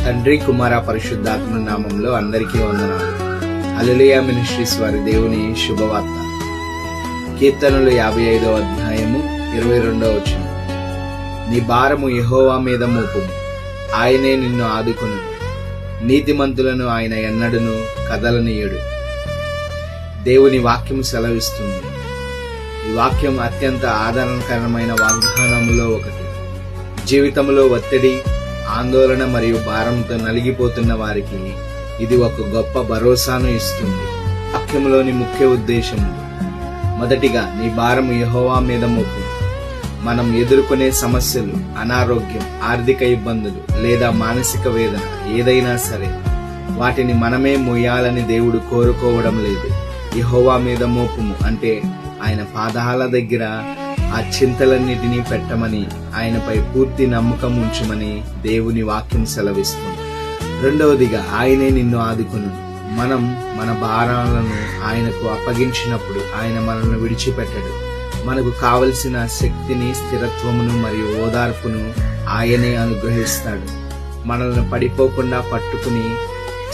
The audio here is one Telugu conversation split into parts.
తండ్రి, కుమార, పరిశుద్ధాత్మ నామంలో అందరికీ వందనాలు. హల్లెలూయా మినిస్ట్రీస్ వారి దేవుని శుభవార్త. కీర్తనలు 55వ అధ్యాయము 22వ వచనం. నీ భారము యెహోవా మీద మోపుము, ఆయనే నిన్ను ఆదుకొనును. నీతిమంతులను ఆయన ఎన్నడును కదలనీయడు. దేవుని వాక్యం సెలవిస్తుంది. ఈ వాక్యం అత్యంత ఆదరణకరమైన వాగ్దానములో ఒకటి. జీవితంలో ఒత్తిడి, ఆందోళన మరియు భారంతో నలిగిపోతున్న వారికి ఇది ఒక గొప్ప భరోసాను ఇస్తుంది. వాక్యంలోని ముఖ్య ఉద్దేశము: మొదటిగా, నీ భారము యెహోవా మీద మోపు. మనం ఎదుర్కొనే సమస్యలు, అనారోగ్యం, ఆర్థిక ఇబ్బందులు లేదా మానసిక వేదన ఏదైనా సరే, వాటిని మనమే మోయాలని దేవుడు కోరుకోవడం లేదు. యెహోవా మీద మోపుము అంటే ఆయన పాదాల దగ్గర ఆ చింతలన్నిటినీ పెట్టమని, ఆయనపై పూర్తి నమ్మకం ఉంచమని దేవుని వాక్యం సెలవిస్తుంది. రెండవదిగా, ఆయనే నిన్ను ఆదుకొనును. మనం మన భారాలను ఆయనకు అప్పగించినప్పుడు ఆయన మనల్ని విడిచిపెట్టడు. మనకు కావలసిన శక్తిని, స్థిరత్వమును మరియు ఓదార్పును ఆయనే అనుగ్రహిస్తాడు. మనల్ని పడిపోకుండా పట్టుకుని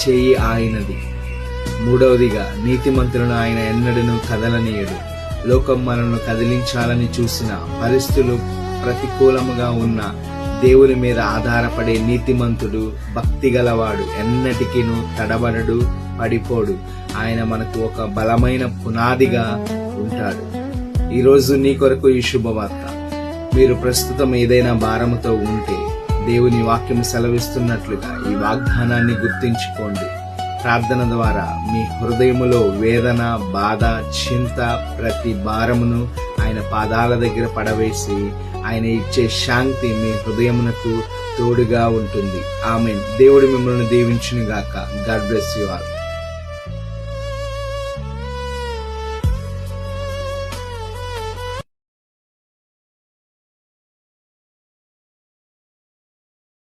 చేయి ఆయనది. మూడవదిగా, నీతిమంతులను ఆయన ఎన్నడూ కదలనీయడు. లోకం మనల్ని కదిలించాలని చూసిన, పరిస్థితులు ప్రతికూలముగా ఉన్న దేవుని మీద ఆధారపడే నీతిమంతుడు, భక్తి గలవాడు ఎన్నటికీ తడబడడు, పడిపోడు. ఆయన మనకు ఒక బలమైన పునాదిగా ఉంటాడు. ఈరోజు నీ కొరకు ఈ శుభవార్త. మీరు ప్రస్తుతం ఏదైనా భారముతో ఉంటే, దేవుని వాక్యం సెలవిస్తున్నట్లుగా ఈ వాగ్దానాన్ని గుర్తించుకోండి. ప్రార్థన ద్వారా మీ హృదయములో వేదన, బాధ, చింత, ప్రతి భారమును ఆయన పాదాల దగ్గర పడవేసి ఆయన ఇచ్చే శాంతి మీ హృదయమునకు తోడుగా ఉంటుంది. ఆమేన్. దేవుడు మిమ్మల్ని దీవించును గాక. God bless you all.